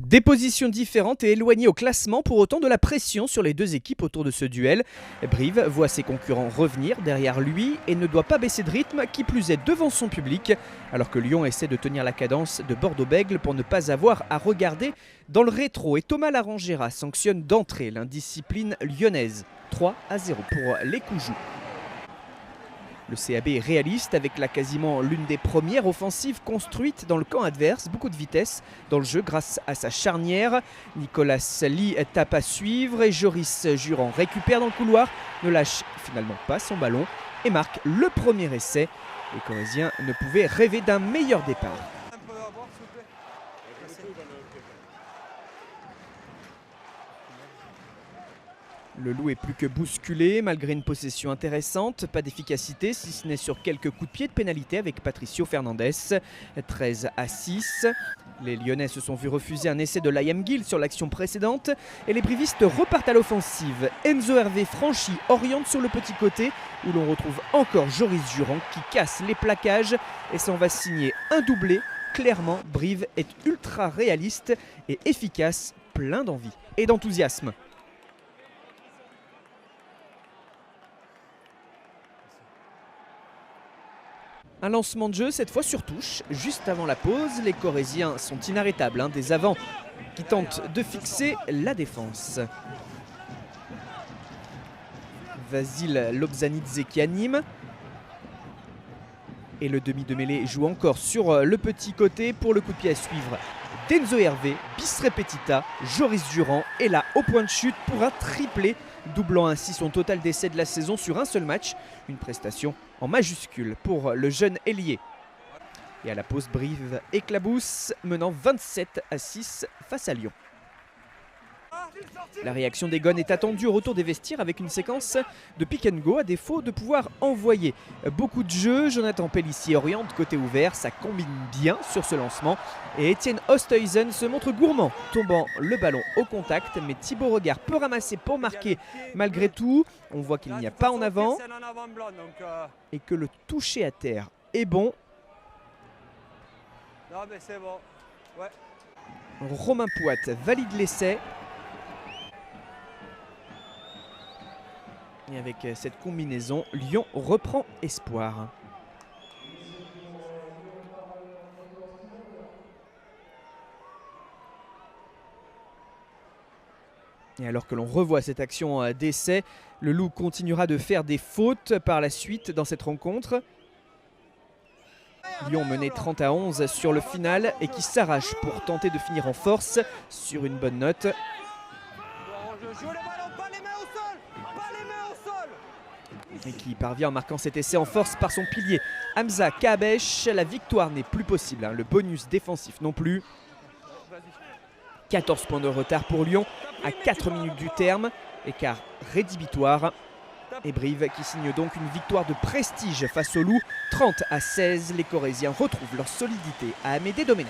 Des positions différentes et éloignées au classement, pour autant de la pression sur les deux équipes autour de ce duel. Brive voit ses concurrents revenir derrière lui et ne doit pas baisser de rythme, qui plus est devant son public, alors que Lyon essaie de tenir la cadence de Bordeaux-Bègles pour ne pas avoir à regarder dans le rétro. Et Thomas Larangera sanctionne d'entrée l'indiscipline lyonnaise. 3-0 pour les Coujoux. Le CAB est réaliste avec quasiment l'une des premières offensives construites dans le camp adverse. Beaucoup de vitesse dans le jeu grâce à sa charnière. Nicolas Lee tape à suivre et Joris Jurand récupère dans le couloir, ne lâche finalement pas son ballon et marque le premier essai. Les Corréziens ne pouvaient rêver d'un meilleur départ. Le Loup est plus que bousculé malgré une possession intéressante. Pas d'efficacité si ce n'est sur quelques coups de pied de pénalité avec Patricio Fernandez. 13-6. Les Lyonnais se sont vus refuser un essai de Liam Gill sur l'action précédente. Et les brivistes repartent à l'offensive. Enzo Hervé franchit, oriente sur le petit côté où l'on retrouve encore Joris Jurand qui casse les plaquages et s'en va signer un doublé. Clairement, Brive est ultra réaliste et efficace, plein d'envie et d'enthousiasme. Un lancement de jeu, cette fois sur touche, juste avant la pause. Les Corréziens sont inarrêtables, des avants qui tentent de fixer la défense. Vasil Lobzanidze qui anime. Et le demi de mêlée joue encore sur le petit côté pour le coup de pied à suivre d'Enzo Hervé, bis repetita, Joris Jurand est là au point de chute pour un triplé, doublant ainsi son total d'essais de la saison sur un seul match. Une prestation en majuscule pour le jeune ailier. Et à la pause, Brive éclabousse, menant 27-6 face à Lyon. La réaction des Gones est attendue au retour des vestiaires avec une séquence de pick and go à défaut de pouvoir envoyer beaucoup de jeux. Jonathan Pellissier oriente côté ouvert, ça combine bien sur ce lancement. Et Etienne Oosthuizen se montre gourmand, tombant le ballon au contact. Mais Thibaut Regard peut ramasser pour marquer malgré tout. On voit qu'il n'y a pas en avant et que le toucher à terre est bon. Romain Pouat valide l'essai. Et avec cette combinaison, Lyon reprend espoir. Et alors que l'on revoit cette action d'essai, le Loup continuera de faire des fautes par la suite dans cette rencontre. Lyon menait 30-11 sur le final et qui s'arrache pour tenter de finir en force sur une bonne note. Et qui parvient en marquant cet essai en force par son pilier Hamza Kabesh. La victoire n'est plus possible, le bonus défensif non plus. 14 points de retard pour Lyon à 4 minutes du terme, écart rédhibitoire. Et Brive qui signe donc une victoire de prestige face au Loup, 30-16. Les Corréziens retrouvent leur solidité à Amédée Domenech.